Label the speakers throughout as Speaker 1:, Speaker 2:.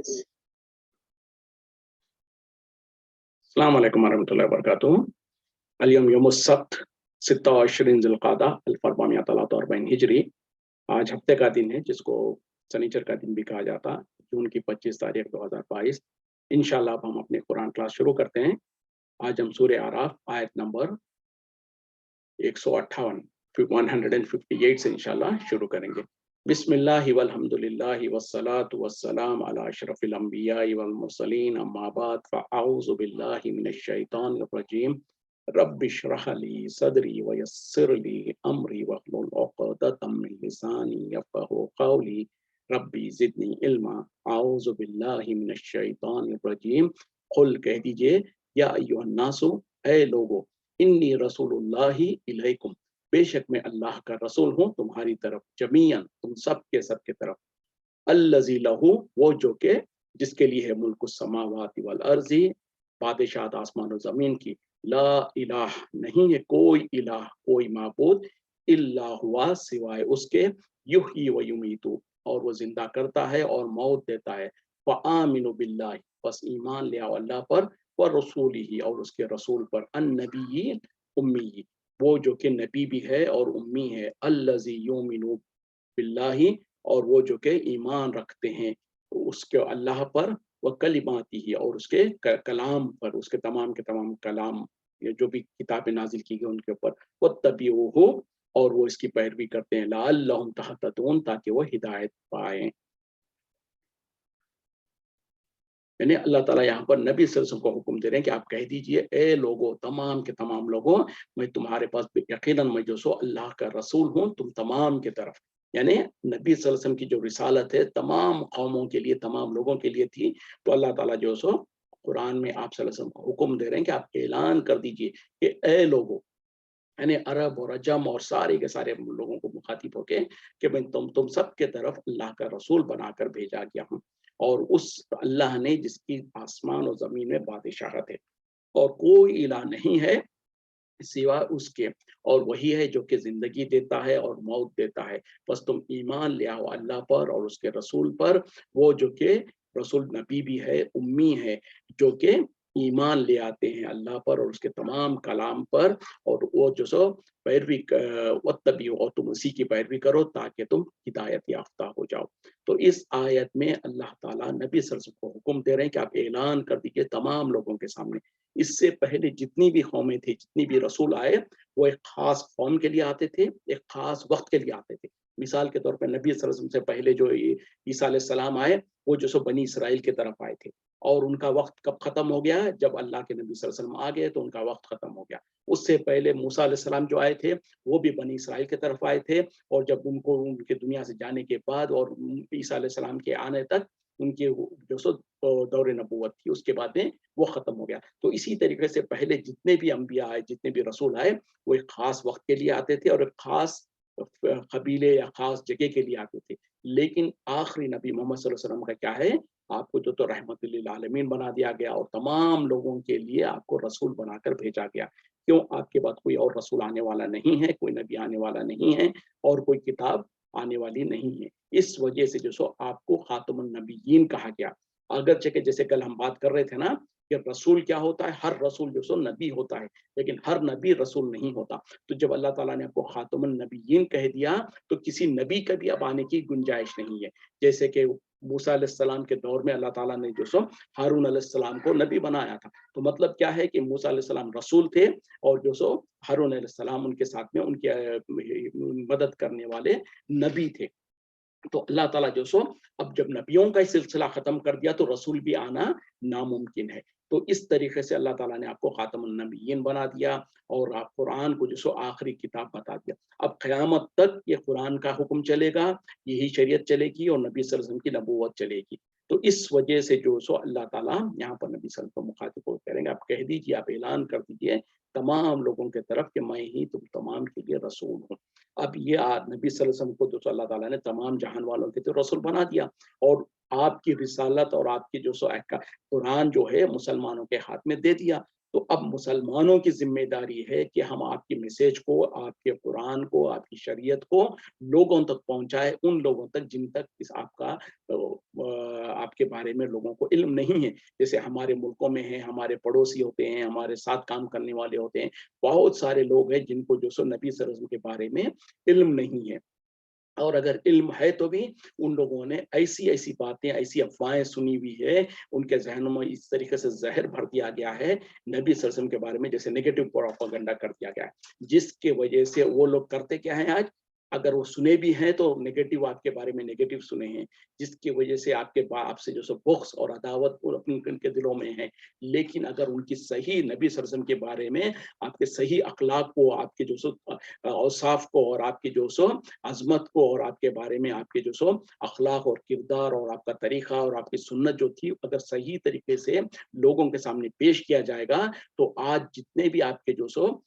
Speaker 1: अस्सलाम वालेकुम warahmatullahi wabarakatuh. اليوم يوم السبت 26 ज़िलक़ादा 1443 हिजरी। आज हफ्ते का दिन है जिसको शनिचर का दिन भी कहा जाता है। जून की 25 तारीख 2022। इंशाल्लाह अब हम अपने कुरान क्लास शुरू करते हैं। आज हम सूरह आराफ आयत नंबर 158 158 से इंशाल्लाह शुरू करेंगे। बिस्मिल्लाहि वल हम्दुलिल्लाहि वस्सलातु वस्सलाम अला अशरफिल अंबियाइ वल मुरसलीन अम्मा बाद फ़अऊज़ु बिल्लाहि मिनश शैतानिर रजीम। रब्बि इश्रह ली सदरी वयस्सिर ली अमरी वहलुल उक़दतम मिन लिसानी यफ़क़हू क़ौली रब्बी ज़िदनी इल्मा। अऊज़ु बिल्लाहि मिनश शैतानिर रजीम। कुल कह दीजिए या अय्युहन नासु, ऐ लोगो, इन्नी रसूलुल्लाहि इलैकुम, बेशक मैं अल्लाह का रसूल हूँ तुम्हारी तरफ, जमीअन तुम सब के तरफ। अल्लज़ी लहू, वो जो के जिसके लिए है मुल्कु समावाति वल अर्ज़ी, बादशाहत आसमान और जमीन की। ला इलाह, नहीं है कोई इलाह, कोई माबूद, इल्ला हुआ, सिवाय उसके, युहयी व युमीतु, और वो जिंदा करता है और मौत देता है। फ़आमिनु बिल्लाहि, बस ईमान ले आओ अल्लाह पर, व रसूलिही, और उसके रसूल पर, अन्नबिय्यी उम्मी, वो जो कि नबी भी है और उम्मी है। अल्लज़ी युमिनु बिल्लाहि, और वो जो कि ईमान रखते हैं उसके अल्लाह पर, व कलिमातिही, और उसके कलाम पर, उसके तमाम के तमाम कलाम, ये जो भी किताबें नाजिल की गई उनके ऊपर। वत्तबिऊहु, और वो इसकी पैरवी करते हैं। लअल्लहुम तहतदून, ताकि वो हिदायत पाएं। यानी अल्लाह ताला यहाँ पर नबी सल्लल्लाहु अलैहि वसल्लम को हुक्म दे रहे हैं कि आप कह दीजिए, ए लोगों, तमाम के तमाम लोगों, मैं तुम्हारे पास यकीनन मैं जो सो अल्लाह का रसूल हूँ तुम तमाम की तरफ। यानी नबी सल्लल्लाहु अलैहि वसल्लम की जो रिसालत है तमाम कौमों के लिए, तमाम लोगों के लिए थी। तो अल्लाह ताला जो सो कुरान में आप सल्लल्लाहु अलैहि वसल्लम को हुक्म दे रहे हैं कि आप ऐलान कर दीजिए कि ए लोगों, यानी अरब और अजम और सारे के सारे लोगों को मुखातिब होके कि मैं तुम सब के तरफ अल्लाह का रसूल बनाकर भेजा गया हूँ। और उस अल्लाह ने जिसकी आसमान और जमीन में बादशाहत है, और कोई इलाह नहीं है सिवा उसके, और वही है जो कि जिंदगी देता है और मौत देता है। बस तुम ईमान ले आओ अल्लाह पर और उसके रसूल पर, वो जो कि रसूल नबी भी है, उम्मी है, जो कि ईमान ले आते हैं अल्लाह पर और उसके तमाम कलाम पर, और वो जो सो पैरवी वत्तबिऊ, और तुम उसी की पैरवी करो ताकि तुम हिदायत याफ्ता हो जाओ। तो इस आयत में अल्लाह ताला नबी सल्लल्लाहु अलैहि वसल्लम को हुक्म दे रहे हैं कि आप ऐलान कर दीजिए तमाम लोगों के सामने। इससे पहले जितनी भी कौमें थी, जितनी भी रसूल आए, वो एक खास कौम के लिए आते थे, एक खास वक्त के लिए आते थे। मिसाल के तौर पर नबी सल्लल्लाहु अलैहि वसल्लम से पहले जो ईसा अलैहि सलाम आए, वो जो सो बनी इसराइल की तरफ आए थे, और उनका वक्त कब खत्म हो गया? जब अल्लाह के नबी सल्लल्लाहु अलैहि वसल्लम आ गए तो उनका वक्त खत्म हो गया। उससे पहले मूसा अलैहि सलाम जो आए थे, वो भी बनी इसराइल की तरफ आए थे, और जब उनको उनके दुनिया से जाने के बाद और ईसा अलैहि सलाम के आने तक उनके जो सो दौर नबूवत थी, उसके बाद में वो खत्म हो गया। तो इसी तरीके से पहले जितने भी अंबिया आए, जितने भी रसूल आए, वो एक खास वक्त के लिए आते थे और एक खास कबीले या खास जगह के लिए आते थे। लेकिन आखिरी नबी मोहम्मद सल्लल्लाहु अलैहि वसल्लम का क्या है? आपको तो रहमत लिल आलमीन बना दिया गया और तमाम लोगों के लिए आपको रसूल बनाकर भेजा गया। क्यों? आपके बाद कोई और रसूल आने वाला नहीं है, कोई नबी आने वाला नहीं है, और कोई किताब आने वाली नहीं है। इस वजह से जो सो आपको खातमुन नबिय्यीन कहा गया। अगरचे के जैसे कल हम बात कर रहे थे ना कि रसूल क्या होता है, हर रसूल जो सो नबी होता है, लेकिन हर नबी रसूल नहीं होता। तो जब अल्लाह ताला ने आपको खातमुन नबिय्यीन कह दिया, तो किसी नबी का भी अब आने की गुंजाइश नहीं है। जैसे कि मूसा अलैहिस्सलाम के दौर में अल्लाह ताला ने जो सो हारून अलैहिस्सलाम को नबी बनाया था। तो मतलब क्या है कि मूसा अलैहिस्सलाम रसूल थे, और जो सो हारून अलैहिस्सलाम उनके साथ में उनके मदद करने वाले नबी थे। तो अल्लाह ताला जो सो अब जब नबियों का सिलसिला खत्म कर दिया तो रसूल भी आना नामुमकिन है। तो इस तरीके से अल्लाह ताला ने आपको खातमुन नबिय्यीन बना दिया, और आप कुरान को जो सो आखिरी किताब बता दिया। अब क़यामत तक ये कुरान का हुक्म चलेगा, यही शरीयत चलेगी और नबी सल्लल्लाहु अलैहि वसल्लम की नबूवत चलेगी। तो इस वजह से जो सो अल्लाह ताला यहाँ पर नबी सल्लल्लाहु अलैहि वसल्लम को मुखातिब करेंगे, आप कह दीजिए, आप ऐलान कर दीजिए तमाम लोगों के तरफ कि मैं ही तुम तमाम के लिए रसूल हूँ। अब ये नबी सल्लल्लाहु अलैहि वसल्लम को तो अल्लाह ताला ने तमाम जहान वालों के तो रसूल बना दिया, और आपकी रिसालत और आपकी जो सो कुरान जो है मुसलमानों के हाथ में दे दिया। तो अब मुसलमानों की जिम्मेदारी है कि हम आपकी मैसेज को, आपके कुरान को, आपकी शरीयत को लोगों तक पहुंचाए, उन लोगों तक जिन तक इस आपका आपके बारे में लोगों को इल्म नहीं है। जैसे हमारे मुल्कों में है, हमारे पड़ोसी होते हैं, हमारे साथ काम करने वाले होते हैं, बहुत सारे लोग हैं जिनको जो सो नबी सल्लल्लाहु अलैहि वसल्लम के बारे में इल्म नहीं है। और अगर इल्म है तो भी उन लोगों ने ऐसी-ऐसी बातें, ऐसी अफ़वाहें सुनी हुई है, उनके ज़हनों में इस तरीके से ज़हर भर दिया गया है, नबी सल्लल्लाहु अलैहि वसल्लम के बारे में जैसे नेगेटिव प्रोपेगेंडा कर दिया गया है। जिसके वजह से वो लोग करते क्या हैं आज, अगर वो सुने भी हैं तो नेगेटिव आपके बारे में नेगेटिव सुने हैं, जिसकी वजह से आपसे जो सो बुग़्ज़ और अदावत वो उनके दिलों में है। लेकिन अगर उनकी सही नबी सल्लल्लाहु अलैहि वसल्लम के बारे में, आपके सही अख़लाक़ को, आपके जो सो औसाफ़ को और आपकी जो सो अज़मत को और आपके बारे में आपके जो सो अख़लाक़ और किरदार और आपका तरीक़ा और आपकी सुन्नत जो थी, अगर सही तरीके से लोगों के सामने पेश किया जाएगा, तो आज जितने भी आपके जो सो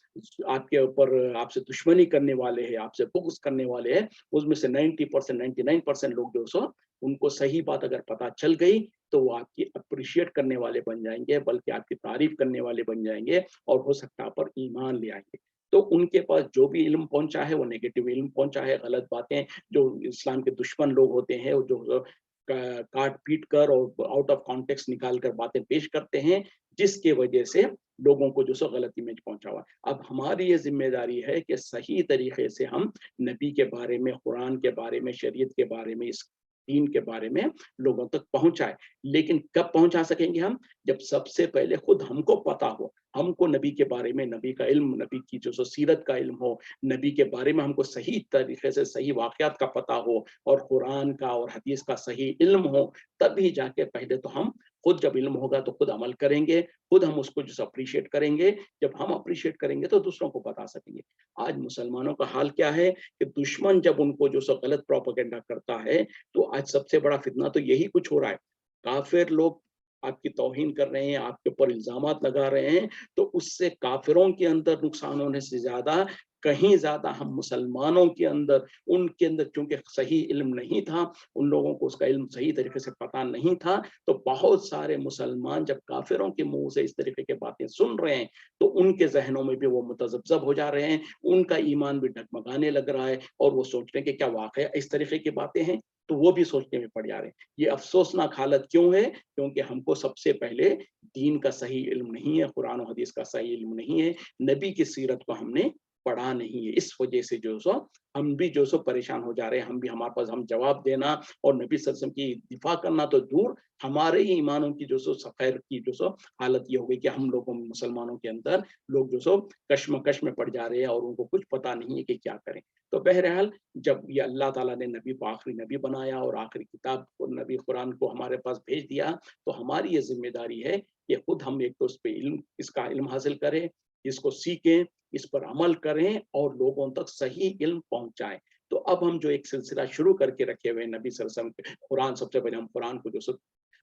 Speaker 1: आपके ऊपर आपसे दुश्मनी करने वाले हैं, आपसे बुग़्ज़ करने वाले हैं, उसमें से 90% 99% लोग जो सो उनको सही बात अगर पता चल गई, तो वो आपकी एप्रिशिएट करने वाले बन जाएँगे, बल्कि आपकी तारीफ़ करने वाले बन जाएँगे और हो सकता है आप पर ईमान ले आएँगे। तो उनके पास जो भी इल्म पहुँचा है, वो नेगेटिव इल्म पहुँचा है, गलत बातें जो इस्लाम के दुश्मन लोग होते हैं, वो जो काट-पीट कर और आउट ऑफ कॉन्टेक्स्ट निकाल कर बातें पेश करते हैं, जिसके वजह से लोगों को जो सो गलत इमेज पहुँचा हुआ है। अब हमारी ये ज़िम्मेदारी है कि सही तरीके से हम नबी के बारे में, कुरान के बारे में, शरीयत के बारे में, इस दीन के बारे में लोगों तक पहुँचाएँ। लेकिन कब पहुँचा सकेंगे हम? जब सबसे पहले खुद हमको पता हो, हमको नबी के बारे में, नबी का इल्म, नबी की जो सो सीरत का इल्म हो, नबी के बारे में हमको सही तरीके से सही वाक़यात का पता हो और कुरान का और हदीस का सही इल्म हो, तभी जाके पहले तो हम खुद जब इल्म होगा तो खुद अमल करेंगे, खुद हम उसको जो सो एप्रिशिएट करेंगे, जब हम एप्रिशिएट करेंगे तो दूसरों को बता सकेंगे। आज मुसलमानों का हाल क्या है कि दुश्मन जब उनको जो सो गलत प्रोपेगेंडा करता है, तो आज सबसे बड़ा फितना तो यही कुछ हो रहा है। काफ़िर लोग आपकी तौहीन कर रहे हैं, आपके ऊपर इल्ज़ामात लगा रहे हैं, तो उससे काफ़िरों के अंदर नुकसान होने से ज़्यादा, कहीं ज़्यादा हम मुसलमानों के अंदर, उनके अंदर चूँकि सही इल्म नहीं था, उन लोगों को उसका इल्म सही तरीके से पता नहीं था, तो बहुत सारे मुसलमान जब काफ़िरों के मुँह से इस तरीके की बातें सुन रहे हैं, तो उनके ज़हनों में भी वो मुतज़ब्ज़ब हो जा रहे हैं, उनका ईमान भी डगमगाने लग रहा है और वो सोच रहे हैं कि क्या वाक़ई इस तरीके की बातें हैं? तो वो भी सोचने में पड़ जा रहे हैं। ये अफ़सोसनाक हालत क्यों है? क्योंकि हमको सबसे पहले दीन का सही इल्म नहीं है, कुरान और हदीस का सही इल्म नहीं है, नबी की सीरत को हमने पढ़ा नहीं है। इस वजह से जो सो हम भी जो सो परेशान हो जा रहे हैं, हम भी हमारे पास हम जवाब देना और नबी सल्लल्लाहु अलैहि वसल्लम की दिफ़ा करना तो दूर, हमारे ही ईमानों की जो सो खैर की जो सो हालत ये हो गई कि हम लोगों मुसलमानों के अंदर लोग जो सो कश्मकश में पड़ जा रहे हैं और उनको कुछ पता नहीं है कि क्या करें। तो बहरहाल जब ये अल्लाह ताला ने नबी को आखिरी नबी बनाया और आखिरी किताब को नबी कुरान को हमारे पास भेज दिया, तो हमारी ये ज़िम्मेदारी है कि खुद हम एक तो उस पे इल्म इसका इल्म हासिल करें, इसको सीखें, इस पर अमल करें और लोगों तक सही इल्म पहुँचाएँ। तो अब हम जो एक सिलसिला शुरू करके रखे हुए हैं नबी सल्लल्लाहु अलैहि वसल्लम के कुरान, सबसे पहले हम कुरान को जो सो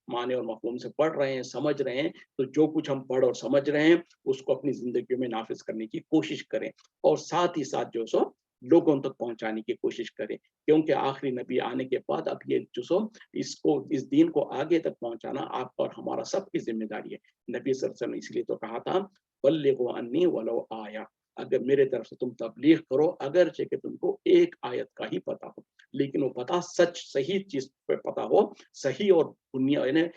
Speaker 1: माने और मफ़हूम से पढ़ रहे हैं, समझ रहे हैं, तो जो कुछ हम पढ़ और समझ रहे हैं, उसको अपनी ज़िंदगी में नाफ़िज़ करने की कोशिश करें और साथ ही साथ जो सो लोगों तक पहुँचाने की कोशिश करें। क्योंकि आखिरी नबी आने के बाद अब ये जो सो इसको इस दीन को आगे तक पहुँचाना आपका और हमारा सबकी ज़िम्मेदारी है। नबी सल्लल्लाहु अलैहि वसल्लम ने इसलिए तो कहा था, बल्लिगु अन्नी वलो आया। अगर मेरे तरफ से तुम तबलीग करो, अगरचे कि तुमको एक आयत का ही पता हो, लेकिन वो पता सच सही चीज़ पे पता हो, सही और दुनिया यानी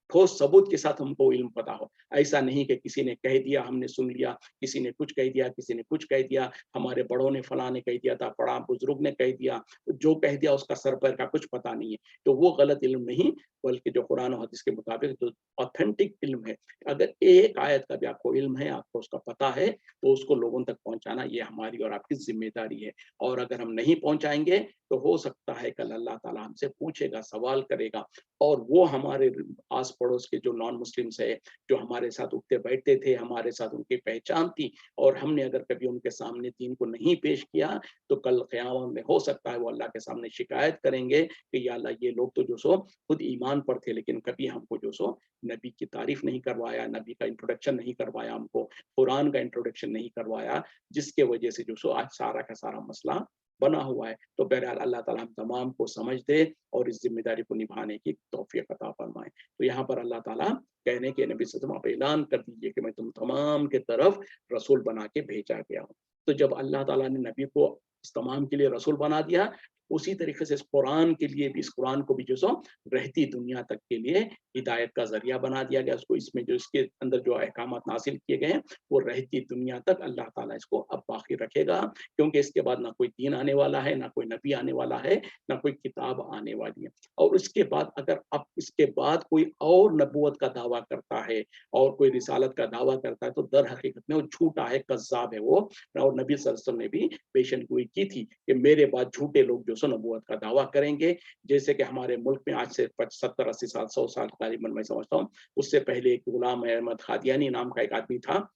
Speaker 1: ठोस सबूत के साथ हमको इल्म पता हो। ऐसा नहीं कि किसी ने कह दिया, हमने सुन लिया, किसी ने कुछ कह दिया, किसी ने कुछ कह दिया, हमारे बड़ों ने फलाँ ने कह दिया था, बड़ा बुजुर्ग ने कह दिया, जो कह दिया उसका सर पैर का कुछ पता नहीं है। तो वो गलत इल्म नहीं, बल्कि जो कुरान और हदीस के मुताबिक जो ऑथेंटिक इल्म है, अगर एक आयत का भी आपको इल्म है, आपको उसका पता है, तो उसको लोगों तक पहुँचाना ये हमारी और आपकी ज़िम्मेदारी है। और अगर हम नहीं पहुँचाएँगे, तो हो सकता है कल अल्लाह ताला हमसे पूछेगा, सवाल करेगा और वो हमारे आस-पड़ोस के जो नॉन मुस्लिम्स है, जो हमारे साथ उठते-बैठते थे, हमारे साथ उनकी पहचान थी और हमने अगर कभी उनके सामने दीन को नहीं पेश किया, तो कल क़यामत में हो सकता है वो अल्लाह के सामने शिकायत करेंगे कि या अल्लाह ये लोग तो जो सो खुद ईमान पर थे, लेकिन कभी हमको जो सो नबी की तारीफ़ नहीं करवाया, नबी का इंट्रोडक्शन नहीं करवाया हमको, कुरान का इंट्रोडक्शन नहीं करवाया, जिसके वजह से जो सो आज सारा का सारा मसला बना हुआ है। तो बहरहाल अल्लाह ताला हम तमाम को समझ दे और इस ज़िम्मेदारी को निभाने की तौफ़ीक़ अता फ़रमाए। तो यहाँ पर अल्लाह ताला कहने के नबी सल्लल्लाहु अलैहि वसल्लम आप ऐलान कर दीजिए कि मैं तुम तमाम के तरफ रसूल बना के भेजा गया हूँ। तो जब अल्लाह ताला ने नबी को इस तमाम के लिए रसूल बना दिया, उसी तरीके से इस कुरान के लिए भी, इस कुरान को भी जो सो रहती दुनिया तक के लिए हिदायत का ज़रिया बना दिया गया उसको। इसमें जो इसके अंदर जो अहकामात नाज़िल किए गए हैं, वो रहती दुनिया तक अल्लाह ताला इसको अब बाकी रखेगा, क्योंकि इसके बाद ना कोई दीन आने वाला है, ना कोई नबी आने वाला है, ना कोई किताब आने वाली है। और उसके बाद अगर अब इसके बाद कोई और नबूवत का दावा करता है और कोई रिसालत का दावा करता है, तो दर हकीकत में वो झूठा है, कज़्ज़ाब है वो। और नबी सल्लल्लाहु अलैहि वसल्लम ने भी पेशेनगोई की थी कि मेरे बाद झूठे लोग जो सो नबूवत का दावा करेंगे। जैसे कि हमारे मुल्क में आज से 70-80 साल, 100 साल करीबन मैं समझता हूँ, उससे पहले एक गुलाम अहमद कादियानी नाम का एक आदमी था,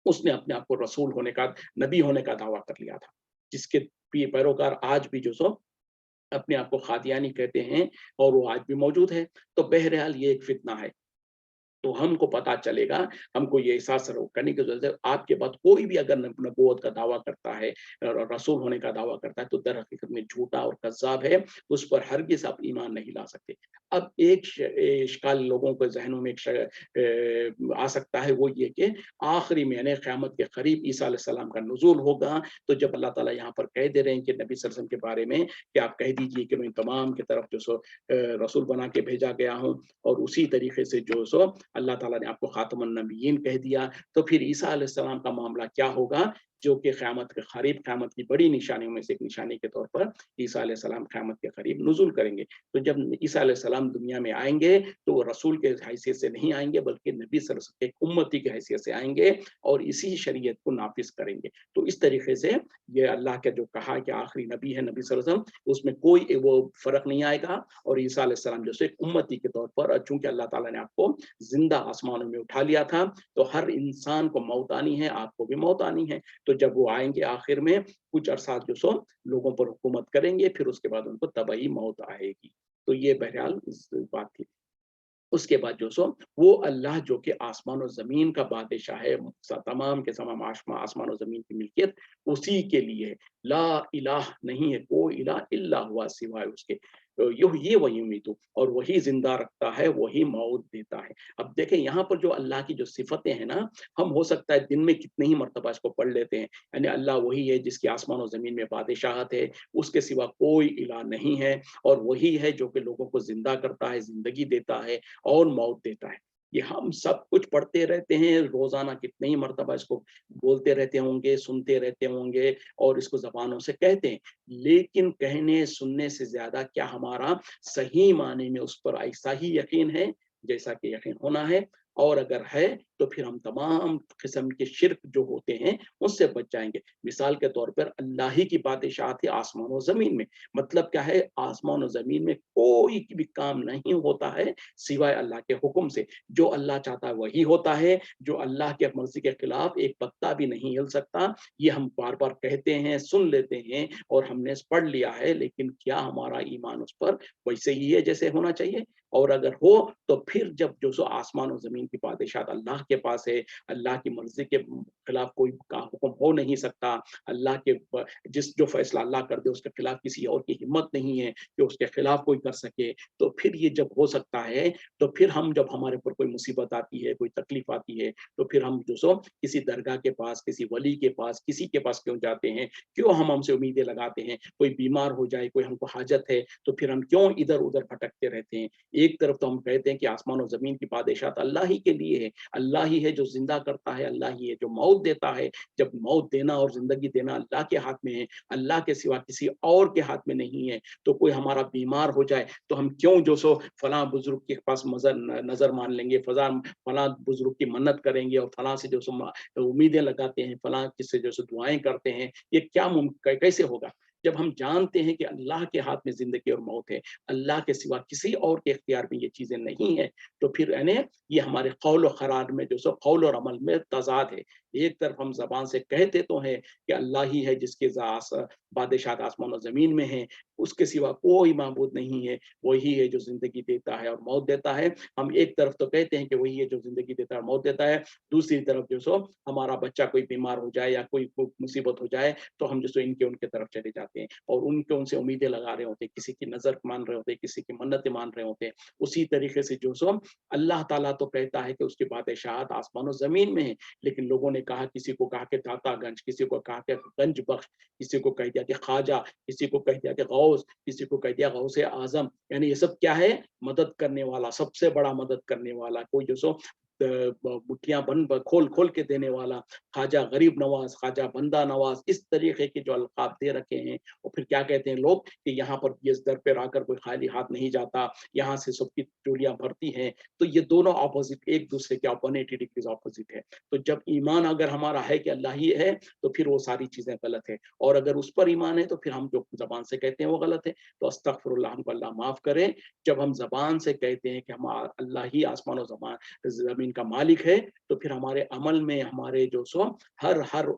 Speaker 1: उसने अपने आप को रसूल होने का, नबी होने का दावा कर लिया था, जिसके पैरोकार आज भी जो सो अपने आप को कादियानी कहते हैं, और वो आज भी मौजूद है। तो बहरहाल ये एक फितना है। तो हमको पता चलेगा, हमको ये एहसास करने की ज़रूरत है, आपके बाद कोई भी अगर नबूवत का दावा करता है, रसूल होने का दावा करता है, तो दर हकीकत में झूठा और कज़्ज़ाब है, उस पर हरगिज़ आप ईमान नहीं ला सकते। अब एक इश्काल लोगों के ज़हनों में आ सकता है, वो ये कि आखिरी में यानी क़यामत के करीब ईसा अलैहिस्सलाम का नुज़ूल होगा, तो जब अल्लाह ताला यहाँ पर कह दे रहे हैं कि नबी सल्लल्लाहु अलैहि वसल्लम के बारे में कि आप कह दीजिए कि मैं तमाम की तरफ जो सो रसूल बना के भेजा गया हूँ, और उसी तरीके से जो सो अल्लाह ताला ने आपको खातमुन नबिय्यीन कह दिया, तो फिर ईसा अलैहिस्सलाम का मामला क्या होगा, जो कि क़यामत के करीब, क़यामत की बड़ी निशानियों में से एक निशानी के तौर पर ईसा अलैहिस्सलाम क़यामत के करीब नुज़ूल करेंगे। तो जब ईसा अलैहिस्सलाम दुनिया में आएँगे, तो वो रसूल के हैसियत से नहीं आएँगे, बल्कि नबी सल्लल्लाहु अलैहि वसल्लम के उम्मती की हैसियत से आएँगे और इसी शरीयत को नाफ़िज़ करेंगे। तो इस तरीके से ये अल्लाह का जो कहा कि आखिरी नबी है नबी सल्लल्लाहु अलैहि वसल्लम, उसमें कोई वो फ़र्क नहीं आएगा, और ईसा अलैहिस्सलाम जैसे एक उम्मती के तौर पर, चूँकि अल्लाह ताला ने आपको ज़िंदा आसमानों में उठा लिया था, तो हर इंसान को मौत आनी है, आपको भी मौत आनी है। तो जब वो आएँगे आखिर में, कुछ अरसा जो सो लोगों पर हुकूमत करेंगे, फिर उसके बाद उनको तबई मौत आएगी। तो ये बहरहाल इस बात थी। उसके बाद जो सो वो अल्लाह जो कि आसमान और ज़मीन का बादशाह है, तमाम के तमाम आसमान और ज़मीन की मिल्कियत उसी के लिए है। ला इलाह नहीं है कोई इलाह इल्ला हुआ सिवाय उसके। तो ये वही उम्मीद और वही ज़िंदा रखता है, वही मौत देता है। अब देखें यहाँ पर जो अल्लाह की जो सिफ़तें हैं ना, हम हो सकता है दिन में कितने ही मर्तबा इसको पढ़ लेते हैं। यानी अल्लाह वही है जिसकी आसमान और ज़मीन में बादशाहत है, उसके सिवा कोई इलाह नहीं है, और वही है जो कि लोगों को ज़िंदा करता है, ज़िंदगी देता है और मौत देता है। ये हम सब कुछ पढ़ते रहते हैं, रोज़ाना कितने ही मर्तबा इसको बोलते रहते होंगे, सुनते रहते होंगे और इसको ज़बानों से कहते हैं। लेकिन कहने, सुनने से ज़्यादा क्या हमारा सही माने में उस पर ऐसा ही यकीन है, जैसा कि यकीन होना है? और अगर है, तो फिर हम तमाम किस्म के शिर्क जो होते हैं, उससे बच जाएँगे। मिसाल के तौर पर अल्लाह ही की बादशाहत है आसमान और ज़मीन में। मतलब क्या है? आसमान और ज़मीन में कोई भी काम नहीं होता है, सिवाय अल्लाह के हुक्म से। जो अल्लाह चाहता है वही होता है, जो अल्लाह की मर्ज़ी के खिलाफ एक पत्ता भी नहीं हिल सकता। ये हम बार-बार कहते हैं, सुन लेते हैं और हमने पढ़ लिया है, लेकिन क्या हमारा ईमान उस पर वैसे ही है जैसे होना चाहिए? और अगर हो, तो फिर जब जो सो आसमान और ज़मीन की बादशाहत अल्लाह के पास है, अल्लाह की मर्ज़ी के खिलाफ कोई का हुक्म हो नहीं सकता, अल्लाह के जो फ़ैसला अल्लाह कर दे उसके खिलाफ किसी और की हिम्मत नहीं है कि उसके खिलाफ कोई कर सके। तो फिर ये जब हो सकता है, तो फिर हम जब हमारे ऊपर कोई मुसीबत आती है, कोई तकलीफ आती है, तो फिर हम जो सो किसी दरगाह के पास, किसी वली के पास, किसी के पास क्यों जाते हैं? क्यों हम हमसे उम्मीदें लगाते हैं? कोई बीमार हो जाए, कोई हमको हाजत है, तो फिर हम क्यों इधर-उधर भटकते रहते हैं? एक तरफ तो हम कहते हैं कि आसमान और ज़मीन की बादशाहत अल्लाह ही के लिए है, अल्लाह ही है जो ज़िंदा करता है, अल्लाह ही है जो मौत देता है। जब मौत देना और ज़िंदगी देना अल्लाह के हाथ में है, अल्लाह के सिवा किसी और के हाथ में नहीं है, तो कोई हमारा बीमार हो जाए, तो हम क्यों जो सो फलाँ बुज़ुर्ग के पास नज़र मान लेंगे, फलाँ बुज़ुर्ग की मन्नत करेंगे और फलाँ से जो सो उम्मीदें लगाते हैं, फलाँ किससे जो सो दुआएँ करते हैं, ये क्या कैसे होगा? जब हम जानते हैं कि अल्लाह के हाथ में ज़िंदगी और मौत है, अल्लाह के सिवा किसी और के इख्तियार में ये चीज़ें नहीं हैं, तो फिर यानी ये हमारे कौल और क़रार में जो सो कौल और अमल में तज़ाद है। एक तरफ हम ज़बान से कहते तो हैं कि अल्लाह ही है जिसके बादशाहत आसमान और ज़मीन में है, उसके सिवा कोई माबूद नहीं है, वही है जो ज़िंदगी देता है और मौत देता है। हम एक तरफ तो कहते हैं कि वही है जो ज़िंदगी देता है और मौत देता है, दूसरी तरफ जो सो हमारा बच्चा कोई बीमार हो जाए या कोई मुसीबत हो जाए, तो हम जो सो इनके उनके तरफ चले जाते हैं और उनसे उम्मीदें लगा रहे होते हैं, किसी की नज़र मान रहे होते हैं, किसी की मन्नतें मान रहे होते हैं। उसी तरीके से जो सो अल्लाह ताला तो कहता है कि उसकी बादशाहत आसमान और ज़मीन में है, लेकिन लोगों ने कहा, किसी को कहा कि दाता गंज, किसी को कहा कि गंज बख्श, किसी को कह दिया दिया कि ख्वाजा, किसी को कह दिया कि गौस, किसी को कह दिया गौस आजम। यानी ये सब क्या है? मदद करने वाला, सबसे बड़ा मदद करने वाला, कोई जो सो मुठ्ठियां बन खोल खोल के देने वाला, ख्वाजा गरीब नवाज, ख्वाजा बंदा नवाज, इस तरीके के जो अलकाब दे रखे हैं। और फिर क्या कहते हैं लोग कि यहाँ पर इस दर पे आकर कोई खाली हाथ नहीं जाता, यहाँ से सबकी चोलियां भरती हैं। तो ये दोनों ऑपोजिट, एक दूसरे के 180 डिग्रीज ऑपोजिट है। तो जब ईमान अगर हमारा है कि अल्लाह ही है, तो फिर वो सारी चीजें गलत है, और अगर उस पर ईमान है तो फिर हम जो जबान से कहते हैं वो गलत है। तो अस्तगफिरुल्लाह, हमको अल्लाह माफ करे। जब हम जबान से कहते हैं कि हम अल्लाह ही आसमान और जमीन का मालिक है, तो फिर हमारे अमल में, हमारे जो सो हर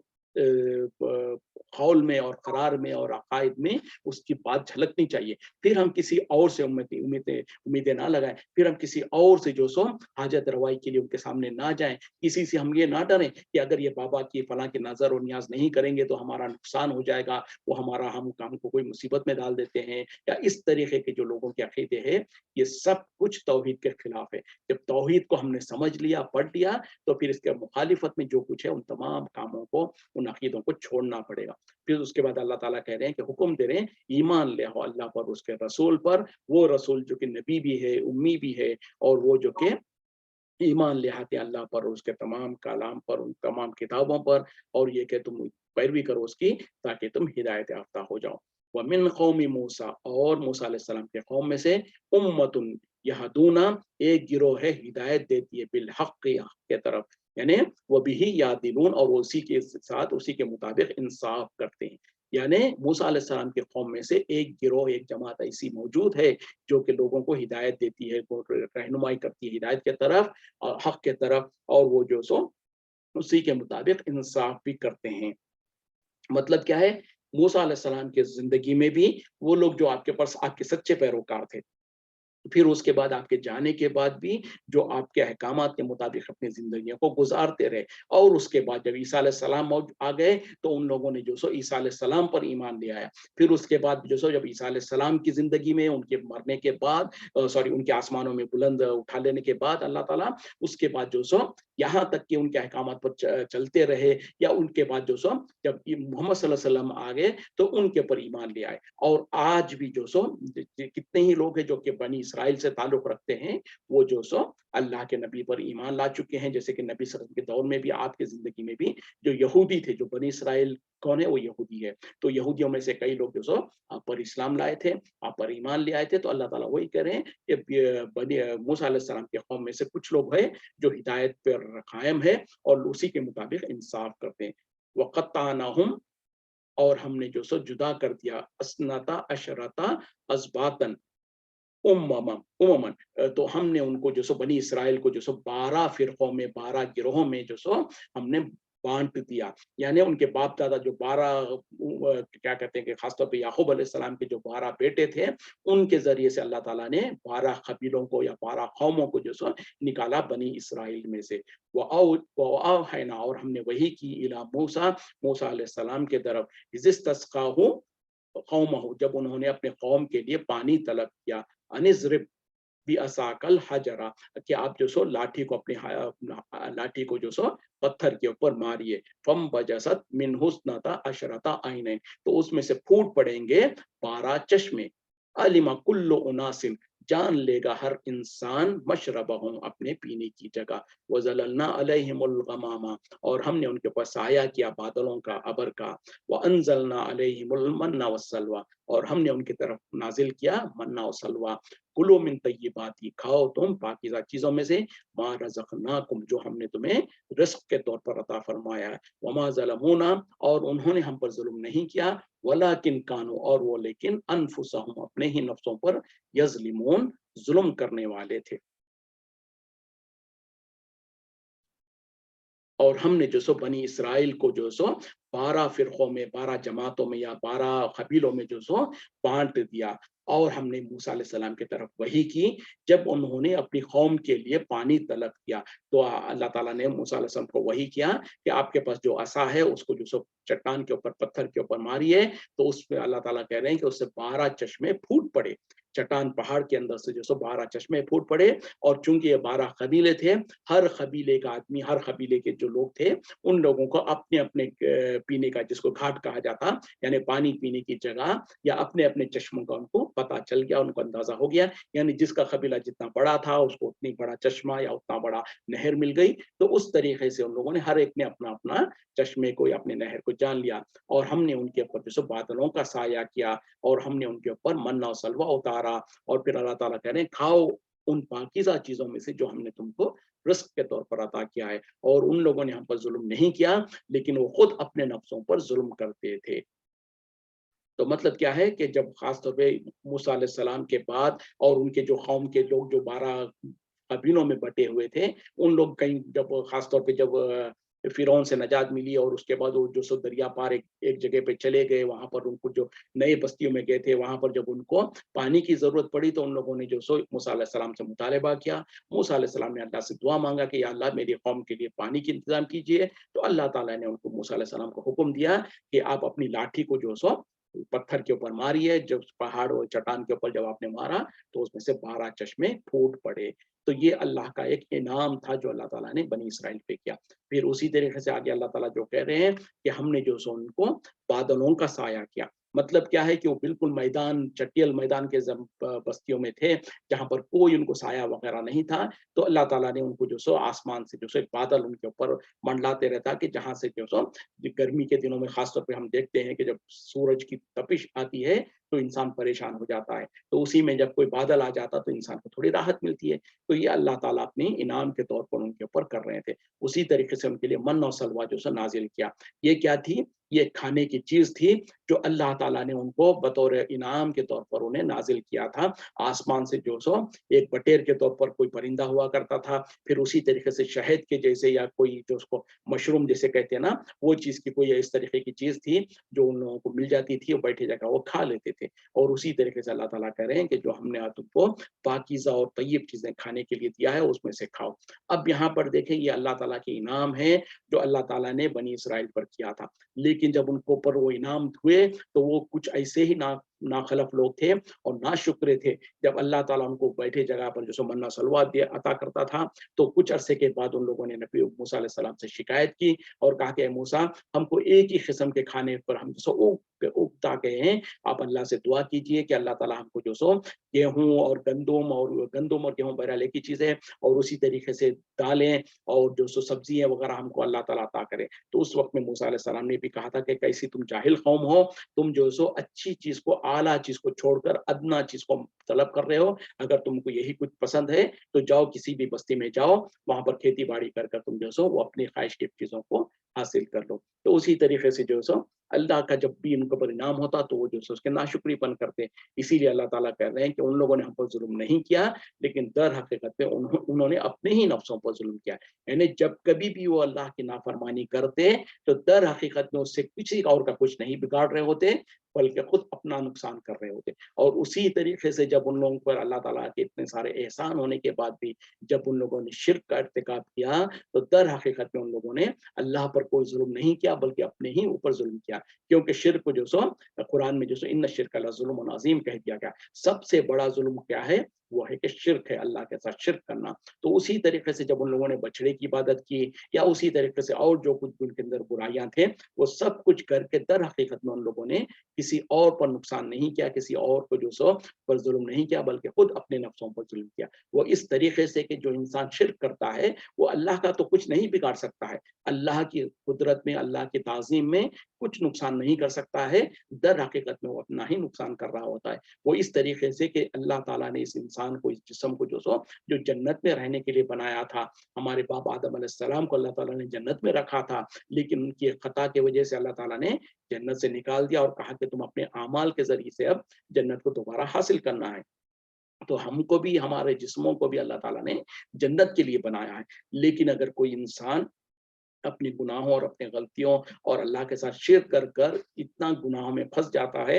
Speaker 1: कौल में और करार में और अकायद में उसकी बात झलकनी चाहिए। फिर हम किसी और से उम्मीदें ना लगाएं, फिर हम किसी और से जो सो हाजत रवाई के लिए उनके सामने ना जाएं। किसी से हम ये ना डरें कि अगर ये बाबा की फलां की नजर और न्याज नहीं करेंगे तो हमारा नुकसान हो जाएगा, वो हमको कोई मुसीबत में डाल देते हैं, या इस तरीके के जो लोगों के अकीदे हैं, ये सब कुछ तौहीद के खिलाफ है। जब तौहीद को हमने समझ लिया, पढ़ लिया, तो फिर इसके मुखालिफत में जो कुछ है उन तमाम कामों को, उन अकीदों को छोड़ना पड़ेगा। फिर उसके बाद अल्लाह ताला कह रहे हैं कि हुक्म दे रहे हैं, ईमान ले आओ अल्लाह पर, उसके रसूल पर, वो रसूल जो कि नबी भी है, उम्मी भी है, और वो जो कि ईमान ले आते अल्लाह पर, उसके तमाम कलाम पर, उन तमाम किताबों पर, और ये कि तुम पैरवी करो उसकी, ताकि तुम हिदायत याफ्ता हो जाओ। वमिन कौमी मूसा, और मूसा अलैहिस्सलाम के कौम में से, उम्मतुन यहदूना, एक गिरोह है हिदायत देती है, बिल हक के तरफ, यानी वो भी यादिलून, और उसी के साथ, उसी के मुताबिक इंसाफ करते हैं। यानी मूसा अलैहिस्सलाम के कौम में से एक गिरोह, एक जमात ऐसी मौजूद है जो कि लोगों को हिदायत देती है, रहनुमाई करती है हिदायत के तरफ और हक के तरफ, और वो जो सो उसी के मुताबिक इंसाफ भी करते हैं। मतलब क्या है? मूसा अलैहिस्सलाम की जिंदगी में भी वो लोग जो आपके पास, आपके सच्चे पैरोकार थे, फिर उसके बाद आपके जाने के बाद भी जो आपके अहकामात के मुताबिक अपनी जिंदगियों को गुजारते रहे, और उसके बाद जब ईसा अलैहिस्सलाम आ गए तो उन लोगों ने जो सो ईसा अलैहिस्सलाम पर ईमान ले आया। फिर उसके बाद जो सो जब ईसा अलैहिस्सलाम की जिंदगी में, उनके मरने के बाद, उनके आसमानों में बुलंद उठा लेने के बाद अल्लाह ताला, उसके बाद जो सो यहाँ तक कि उनके अहकामात पर चलते रहे, या उनके बाद जो सो जब मोहम्मद सल्लल्लाहु अलैहि वसल्लम आ गए तो उनके पर ईमान ले आए। और आज भी जो सो कितने ही लोग हैं जो कि बनी इसराइल से ताल्लुक रखते हैं, वो जो सो अल्लाह के नबी पर ईमान ला चुके हैं। जैसे कि नबी सल्लल्लाहु अलैहि वसल्लम के दौर में भी, आपके जिंदगी में भी, जो यहूदी थे, जो बनी इसराइल कौन है? वो यहूदी है। तो यहूदियों में से कई लोग जो सो आप पर इस्लाम लाए थे, आप पर ईमान ले आए थे। तो अल्लाह ताला वही कह रहे हैं कि बनी मूसा अलैहिस्सलाम के कौम में से कुछ लोग हैं जो हिदायत पर कायम है और उसी के मुताबिक इंसाफ करते हैं। वक़त्तानाहुम, और हमने जो सो जुदा कर दिया, असनता अशरता अज़बातन उममन, तो हमने उनको जो सो बनी इसराइल को जो सो 12 फिरकों में, 12 गिरोहों में जो सो हमने बांट दिया। यानी उनके बाप दादा जो 12, क्या कहते हैं कि खासतौर पे याकूब अलैहिस्सलाम के जो 12 बेटे थे, उनके जरिए से अल्लाह ताला ने 12 कबीलों को या 12 कौमों को जो सो निकाला बनी इसराइल में से। वअौहैना, और हमने वही की, इला मूसा, मूसा अलैहिस्सलाम के तरफ, इज़िस्तस्क़ाहु कौमहु, जब उन्होंने अपने कौम के लिए पानी तलब किया, अनिज़रिब भी असाकल हजरा, कि आप जो सो लाठी को, लाठी को जो सो पत्थर के ऊपर मारिए। फम बजसत मिन हुस्नता अशरता आइनैन, तो उसमें से फूट पड़ेंगे 12 चश्मे। अलिमा कुल्लु उनासिन, जान लेगा हर इंसान, मशरबहुम, अपने पीने की जगह। वज़ललना अलैहिमुल गमामा, और हमने उनके ऊपर साया किया बादलों का, अबर का। व अंजलना अलैहिमुल मन्ना वस्सलवा, और हमने उनकी तरफ नाजिल किया मन्ना और सलवा। कुलू मिन तय्यिबाती, खाओ तुम पाकीज़ा चीजों में से, मा रज़क़नाकुम, जो हमने तुम्हें रिस्क के तौर पर अता फरमाया है। वमा ज़लमूना, और उन्होंने हम पर जुल्म नहीं किया, वलाकिन कानू, और वो लेकिन, अनफुसहुम, अपने ही नफ्सों पर, यज़लिमून, जुल्म करने वाले थे। और हमने जो सो बनी इसराइल को जो सो 12 फिरकों में, 12 जमातों में, या 12 कबीलों में जो सो बांट दिया। और हमने मूसा अलैहिस्सलाम की तरफ वही की, जब उन्होंने अपनी कौम के लिए पानी तलब किया, तो अल्लाह ताला ने मूसा अलैहिस्सलाम को वही किया कि आपके पास जो असा है उसको जो सो चट्टान के ऊपर, पत्थर के ऊपर मारिए। तो उसमें अल्लाह ताला कह रहे हैं कि उससे 12 चश्मे फूट पड़े, चट्टान पहाड़ के अंदर से जो सो 12 चश्मे फूट पड़े। और चूंकि ये 12 कबीले थे, हर कबीले का आदमी, हर कबीले के जो लोग थे, उन लोगों को अपने अपने पीने का, जिसको घाट कहा जाता, यानी पानी पीने की जगह या अपने अपने चश्मों का उनको पता चल गया, उनको अंदाजा हो गया, यानी जिसका कबीला जितना बड़ा था उसको उतनी बड़ा चश्मा या उतना बड़ा नहर मिल गई। तो उस तरीके से उन लोगों ने हर एक ने अपना अपना चश्मे को या अपने नहर को जान लिया, और हमने उनके ऊपर जो सो बादलों का साया किया, और हमने उनके ऊपर मन्ना और सलवा उतारा, और फिर अल्लाह ताला कह रहे हैं खाओ उन पाकीज़ा चीज़ों में से जो हमने तुमको रिस्क के तौर पर अता किया है। और उन लोगों ने हम पर जुल्म नहीं किया, लेकिन वो खुद अपने नफ्सों पर जुल्म करते थे। तो मतलब क्या है कि जब खास तौर पे मूसा अलैहि सलाम के बाद और उनके जो कौम के लोग जो 12 कबीलों में बटे हुए थे, उन लोग कहीं जब खास तौर पे जब फिरौन से निजात मिली और उसके बाद वो जो सो दरिया पार एक एक जगह पे चले गए, वहाँ पर उनको जो नए बस्तियों में गए थे, वहाँ पर जब उनको पानी की ज़रूरत पड़ी तो उन लोगों ने जो सो मूसा अलैहि सलाम से मुतालबा किया। मूसा अलैहि सलाम ने अल्लाह से दुआ माँगा कि या अल्लाह मेरी कौम के लिए पानी की इंतज़ाम कीजिए। तो अल्लाह ताला ने उनको मूसा अलैहि सलाम को हुक्म दिया कि आप अपनी लाठी को जो सो पत्थर के ऊपर मारिए। जब पहाड़ और चट्टान के ऊपर जब आपने मारा तो उसमें से 12 चश्मे फूट पड़े। तो ये अल्लाह का एक इनाम था जो अल्लाह ताला ने बनी इसराइल पे किया। फिर उसी तरीके से आगे अल्लाह ताला जो कह रहे हैं कि हमने जो सो उनको बादलों का साया किया। मतलब क्या है कि वो बिल्कुल मैदान, चटियल मैदान के बस्तियों में थे, जहाँ पर कोई उनको साया वगैरह नहीं था। तो अल्लाह ताला ने उनको जो सो आसमान से जो सो एक बादल उनके ऊपर मंडलाते रहता कि जहाँ से जो सो गर्मी के दिनों में खास तौर पे हम देखते हैं कि जब सूरज की तपिश आती है तो इंसान परेशान हो जाता है। तो उसी में जब कोई बादल आ जाता तो इंसान को थोड़ी राहत मिलती है। तो ये अल्लाह ताला अपने इनाम के तौर पर उनके ऊपर कर रहे थे। उसी तरीके से उनके लिए मन्न और सलवा जो सो नाज़िल किया। ये क्या थी? ये खाने की चीज़ थी जो अल्लाह ताला ने उनको बतौर इनाम के तौर पर उन्हें नाज़िल किया था। आसमान से जो सो एक बटेर के तौर पर कोई परिंदा हुआ करता था। फिर उसी तरीके से शहद के जैसे या कोई जो उसको मशरूम जिसे कहते हैं ना, वो चीज़ की कोई इस तरीके की चीज़ थी जो उन लोगों को मिल जाती थी और बैठे जगह वो खा लेते थे। और उसी तरीके से अल्लाह ताला कह रहे हैं कि जो हमने आज तुमको पाकीज़ा और तय्यब चीज़ें खाने के लिए दिया है उसमें से खाओ। अब यहाँ पर देखें ये अल्लाह ताला के इनाम है जो अल्लाह ताला ने बनी इसराइल पर किया था। लेकिन जब उनको ऊपर वो इनाम हुए तो वो कुछ ऐसे ही नाखलफ लोग थे और नाशुक्रे थे। जब अल्लाह ताला उनको बैठे जगह पर जो सो मन्ना सलवा दिया अता करता था, तो कुछ अरसे के बाद उन लोगों ने नबी मूसा अलैहि सलाम से शिकायत की और कहा कि ए मूसा, हमको एक ही किस्म के खाने पर हम जो सो उगता गए हैं। आप अल्लाह से दुआ कीजिए कि अल्लाह ताला हमको जो सो गंदुम और गेहूँ बहरहाल एक ही चीज़ है, और उसी तरीके से दालें और जो सो सब्जियाँ वगैरह हमको अल्लाह ताला अता करे। तो उस वक़्त में मूसा अलैहि सलाम ने भी कहा था कि कैसी तुम जाहिल कौम हो, तुम जो सो अच्छी चीज़ को, आला चीज़ को छोड़कर अदना चीज़ को तलब कर रहे हो। अगर तुमको यही कुछ पसंद है तो जाओ किसी भी बस्ती में जाओ, वहाँ पर खेती-बाड़ी कर कर तुम जो सो वो अपनी ख्वाहिश की चीज़ों को हासिल कर लो। तो उसी तरीके से जो सो अल्लाह का जब भी उनके ऊपर इनाम होता तो वो जो सो उसके नाशुक्रीपन करते। इसीलिए अल्लाह ताला कह रहे हैं कि उन लोगों ने हम पर ज़ुल्म नहीं किया, लेकिन दर हकीकत में उन्होंने अपने ही नफ्सों पर ज़ुल्म किया। यानी जब कभी भी वो अल्लाह की नाफरमानी करते, तो दर हकीकत में उससे किसी और का कुछ नहीं बिगाड़ रहे होते, बल्कि खुद अपना नुकसान कर रहे होते। और उसी तरीके से जब उन लोगों पर अल्लाह ताला के इतने सारे एहसान होने के बाद भी जब उन लोगों ने शिर्क का इर्तिकाब किया, तो दर हकीकत में उन लोगों ने अल्लाह पर कोई ज़ुल्म नहीं किया, बल्कि अपने ही ऊपर ज़ुल्म किया। क्योंकि शिर्क को जो सो कुरान में जो सो इन्न शिर्क लज़ुल्मुन अज़ीम कह दिया गया। सबसे बड़ा ज़ुल्म क्या है? वो है कि शिर्क है, अल्लाह के साथ शिर्क करना। तो उसी तरीके से जब उन लोगों ने बछड़े की इबादत की या उसी तरीके से और जो कुछ भी उनके अंदर बुराइयां थे, वो सब कुछ करके दर हकीकत में उन लोगों ने किसी और पर नुकसान नहीं किया, किसी और को जो सो पर जुल्म नहीं किया, बल्कि खुद अपने नफ्सों पर जुल्म किया। वो इस तरीके से कि जो इंसान शिर्क करता है वो अल्लाह का तो कुछ नहीं बिगाड़ सकता है, अल्लाह की कुदरत में, अल्लाह की ताज़ीम में कुछ नुकसान नहीं कर सकता है। दर हकीकत में वो अपना ही नुकसान कर रहा होता है। वो इस तरीके से कि अल्लाह ताला ने इस इंसान को, इस जिस्म को जो सो जो जन्नत में रहने के लिए बनाया था, हमारे बाप आदम अलैहिस्सलाम को अल्लाह ताला ने जन्नत में रखा था, लेकिन उनकी खता की वजह से अल्लाह ताला ने जन्नत से निकाल दिया और कहा कि तुम अपने आमाल के ज़रिए से अब जन्नत को दोबारा हासिल करना है। तो हमको भी, हमारे जिस्मों को भी अल्लाह ताला ने जन्नत के लिए बनाया है। लेकिन अगर कोई इंसान अपने गुनाहों और अपनी गलतियों और अल्लाह के साथ शिर्क कर कर इतना गुनाहों में फँस जाता है,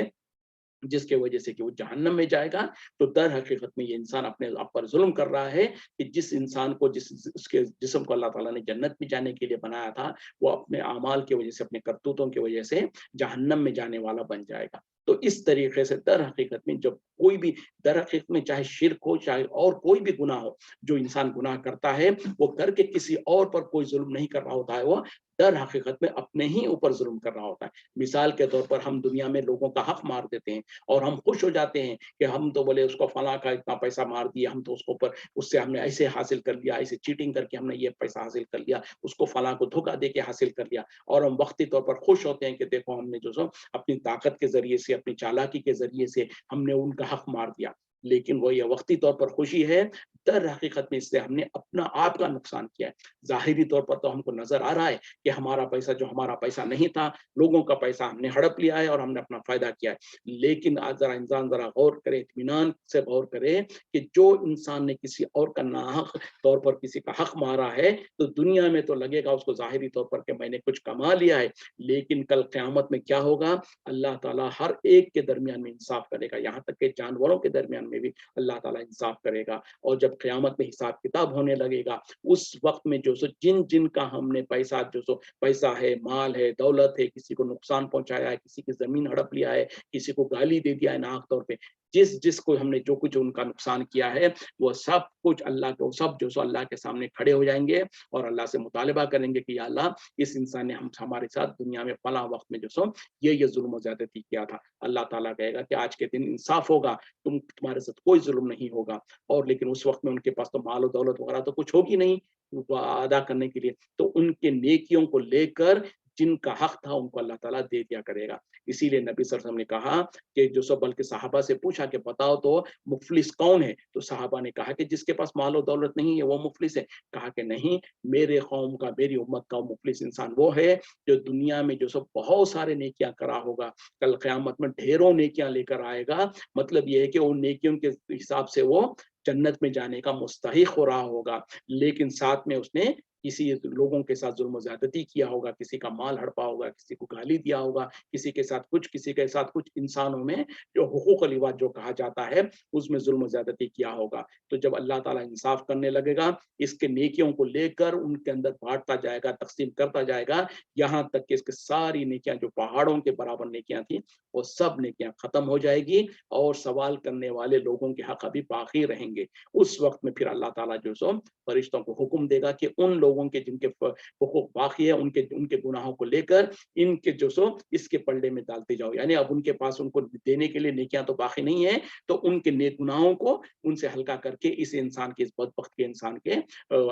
Speaker 1: जिसके वजह से कि वो जहन्नम में जाएगा, तो दर हकीकत में ये इंसान अपने आप पर ज़ुल्म कर रहा है कि जिस इंसान को, उसके जिस्म को अल्लाह ताला ने जन्नत में जाने के लिए बनाया था, वो अपने आमाल की वजह से, अपने करतूतों की वजह से जहन्नम में जाने वाला बन जाएगा। तो इस तरीके से दर हकीकत में जब कोई भी दर हकीकत में चाहे शिर्क हो, चाहे और कोई भी गुनाह हो, जो इंसान गुनाह करता है वो करके किसी और पर कोई जुल्म नहीं कर रहा होता है, वो दर हकीकत में अपने ही ऊपर जुल्म कर रहा होता है। मिसाल के तौर पर हम दुनिया में लोगों का हक मार देते हैं और हम खुश हो जाते हैं कि हम तो बोले उसको फला का इतना पैसा मार दिया, हम तो उसको पर उससे हमने ऐसे हासिल कर लिया, ऐसे चीटिंग करके हमने ये पैसा हासिल कर लिया, उसको फला को धोखा दे के हासिल कर लिया, और हम वक्ती तौर पर खुश होते हैं कि देखो हमने जो सो अपनी ताकत के जरिए से, अपनी चालाकी के जरिए से हमने उनका हक मार दिया। लेकिन वो ये वक्ती तौर पर खुशी है, दर हकीकत में इससे हमने अपना आप का नुकसान किया है। ज़ाहिरी तौर पर तो हमको नज़र आ रहा है कि हमारा पैसा जो हमारा पैसा नहीं था, लोगों का पैसा हमने हड़प लिया है और हमने अपना फ़ायदा किया है। लेकिन आज ज़रा इंसान ज़रा गौर करे, इत्मीनान से गौर करे कि जो इंसान ने किसी और का नाहक तौर पर किसी का हक मारा है, तो दुनिया में तो लगेगा उसको ज़ाहिरी तौर पर कि मैंने कुछ कमा लिया है, लेकिन कल क़यामत में क्या होगा? अल्लाह ताला हर एक के दरमियान में इंसाफ़ करेगा, यहाँ तक कि जानवरों के दरमियान में भी अल्लाह ताला इंसाफ़ करेगा। और जब क़यामत में हिसाब किताब होने लगेगा, उस वक़्त में जो सो जिन-जिन का हमने पैसा जो सो पैसा है, माल है, दौलत है, किसी को नुकसान पहुँचाया है, किसी की ज़मीन हड़प लिया है, किसी को गाली दे दिया है नाहक तौर पे, जिस को हमने जो कुछ उनका नुकसान किया है, वो सब कुछ अल्लाह को सब जो सो अल्लाह के सामने खड़े हो जाएँगे और अल्लाह से मुतालिबा करेंगे कि या अल्लाह, इस इंसान ने हम हमारे साथ दुनिया में फलाँ वक़्त में जो सो ये ज़ुल्म और ज़्यादती किया था। अल्लाह ताला कहेगा कि आज के दिन इंसाफ़ होगा, तुम्हारे साथ कोई ज़ुल्म नहीं होगा। और लेकिन उस वक़्त में उनके पास तो माल और दौलत वग़ैरह तो कुछ होगी नहीं, वो अदा करने के लिए। तो उनके नेकियों को लेकर जिनका हक़ था उनको अल्लाह ताला दे दिया करेगा। इसीलिए नबी सल्लल्लाहु अलैहि वसल्लम ने कहा कि जो सब बल्कि सहाबा से पूछा कि बताओ तो मुफ़लिस कौन है? तो सहाबा ने कहा कि जिसके पास माल और दौलत नहीं है वो मुफ़लिस है। कहा कि नहीं, मेरे कौम का, मेरी उम्मत का मुफ़लिस इंसान वो है जो दुनिया में जो सब बहुत सारे नेकियां करा होगा, कल क़यामत में ढेरों नेकियां लेकर आएगा। मतलब ये है कि उन नेकियों के हिसाब से वो जन्नत में जाने का मुस्तहिक हो रहा होगा, लेकिन साथ में उसने किसी लोगों के साथ जुल्म ज़्यादती किया होगा, किसी का माल हड़पा होगा, किसी को गाली दिया होगा, किसी के साथ कुछ, किसी के साथ कुछ, इंसानों में जो हुकूक लिवात जो कहा जाता है, उसमें जुल्म ज़्यादती किया होगा। तो जब अल्लाह ताला इंसाफ करने लगेगा, इसके नेकियों को लेकर उनके अंदर बाँटता जाएगा, तक़सीम करता जाएगा, यहाँ तक कि इसकी सारी नेकियां जो पहाड़ों के बराबर नेकियां थी, वो सब नेकियां खत्म हो जाएगी और सवाल करने वाले लोगों के हक अभी बाकी रहेंगे। उस वक्त में फिर अल्लाह ताला जो सो फरिश्तों को हुक्म देगा कि उन लोगों के जिनके हुकूक बाकी है, उनके उनके गुनाहों को लेकर इनके जो सो इसके पलड़े में डालते जाओ। यानी अब उनके पास उनको देने के लिए नेकियां तो बाकी नहीं है, तो उनके नेक गुनाहों को उनसे हल्का करके इस इंसान के, इस बदबख्त के इंसान के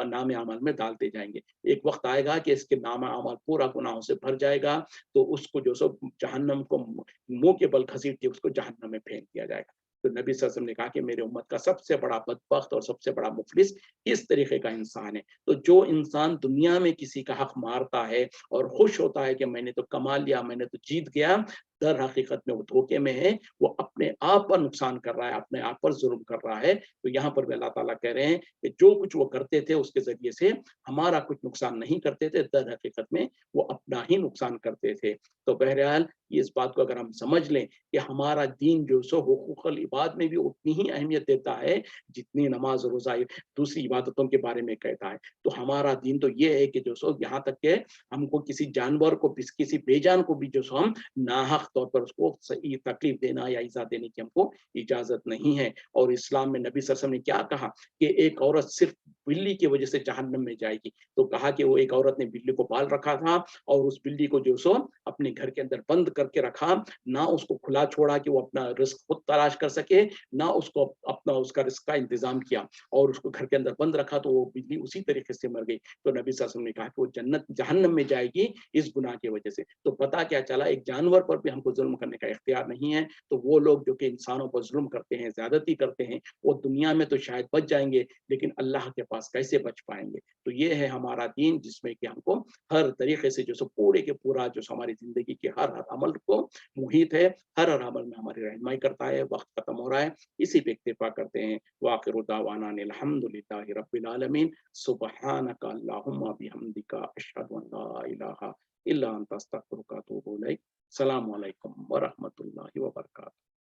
Speaker 1: नाम अमल में डालते जाएंगे। एक वक्त आएगा कि इसके नाम अमल पूरा गुनाहों से भर जाएगा, तो उसको जो सो जहन्नम को मुंह के बल घसीट के उसको जहन्नम में फेंक दिया जाएगा। तो नबी सल्लल्लाहु अलैहि वसल्लम ने कहा कि मेरे उम्मत का सबसे बड़ा बदबख्त और सबसे बड़ा मुफलिस इस तरीके का इंसान है। तो जो इंसान दुनिया में किसी का हक मारता है और खुश होता है कि मैंने तो कमा लिया, मैंने तो जीत गया, दर हकीकत में वो धोखे में है, वो अपने आप पर नुकसान कर रहा है, अपने आप पर जुल्म कर रहा है। तो यहाँ पर भी अल्लाह ताला कह रहे हैं कि जो कुछ वो करते थे उसके जरिए से हमारा कुछ नुकसान नहीं करते थे, दर हकीकत में वो अपना ही नुकसान करते थे। तो बहरहाल इस बात को अगर हम समझ लें कि हमारा दीन जो सो हुकूकुल इबाद में भी उतनी ही अहमियत देता है जितनी नमाज रोज़ा दूसरी इबादतों के बारे में कहता है। तो हमारा दीन तो ये है कि जो सो यहाँ तक के हमको किसी जानवर को, किसी बेजान को भी जो सो हम नाहक तौर पर उसको सही तकलीफ देना या इज़ा देने की हमको इजाज़त नहीं है। और इस्लाम में नबी सल्लल्लाहु अलैहि वसल्लम ने क्या कहा कि एक औरत सिर्फ बिल्ली की वजह से जहन्नम में जाएगी। तो कहा कि वो एक औरत ने बिल्ली को पाल रखा था और उस बिल्ली को जो सो अपने घर के अंदर बंद करके रखा, ना उसको खुला छोड़ा कि वो अपना रिस्क खुद तलाश कर सके, ना उसको अपना उसका रिस्क का इंतजाम किया और उसको घर के अंदर बंद रखा, तो वो बिल्ली उसी तरीके से मर गई। तो नबी सल्लल्लाहु अलैहि वसल्लम ने कहा कि वो जन्नत जहन्नम में जाएगी इस गुनाह की वजह से। तो पता क्या चला, एक जानवर पर भी हमको जुल्म करने का इख्तियार नहीं है। तो वो लोग जो कि इंसानों पर जुल्म करते हैं, ज्यादती करते हैं, वो दुनिया में तो शायद बच जाएंगे, लेकिन अल्लाह के पास कैसे बच पाएंगे? तो ये है हमारा दीन, जिसमें कि हमको हर तरीके से जो सो पूरे के पूरा जो हमारी जिंदगी के हर हर अमल को मुहित है, हर हर अमल में हमारी रहनुमाई करता है। वक्त खत्म हो रहा है, इसी पे इक्तिफा करते हैं। वाखिरु दावाना अनिल हम्दुलिल्लाहि रब्बिल आलमीन। सुब्हानका अल्लाहुम्मा बिहम्दिका अशहदु अन ला इलाहा इल्ला अंता अस्तगफिरुका व अतूबु इलैक। अस्सलामु अलैकुम व रहमतुल्लाहि व बरकातहू।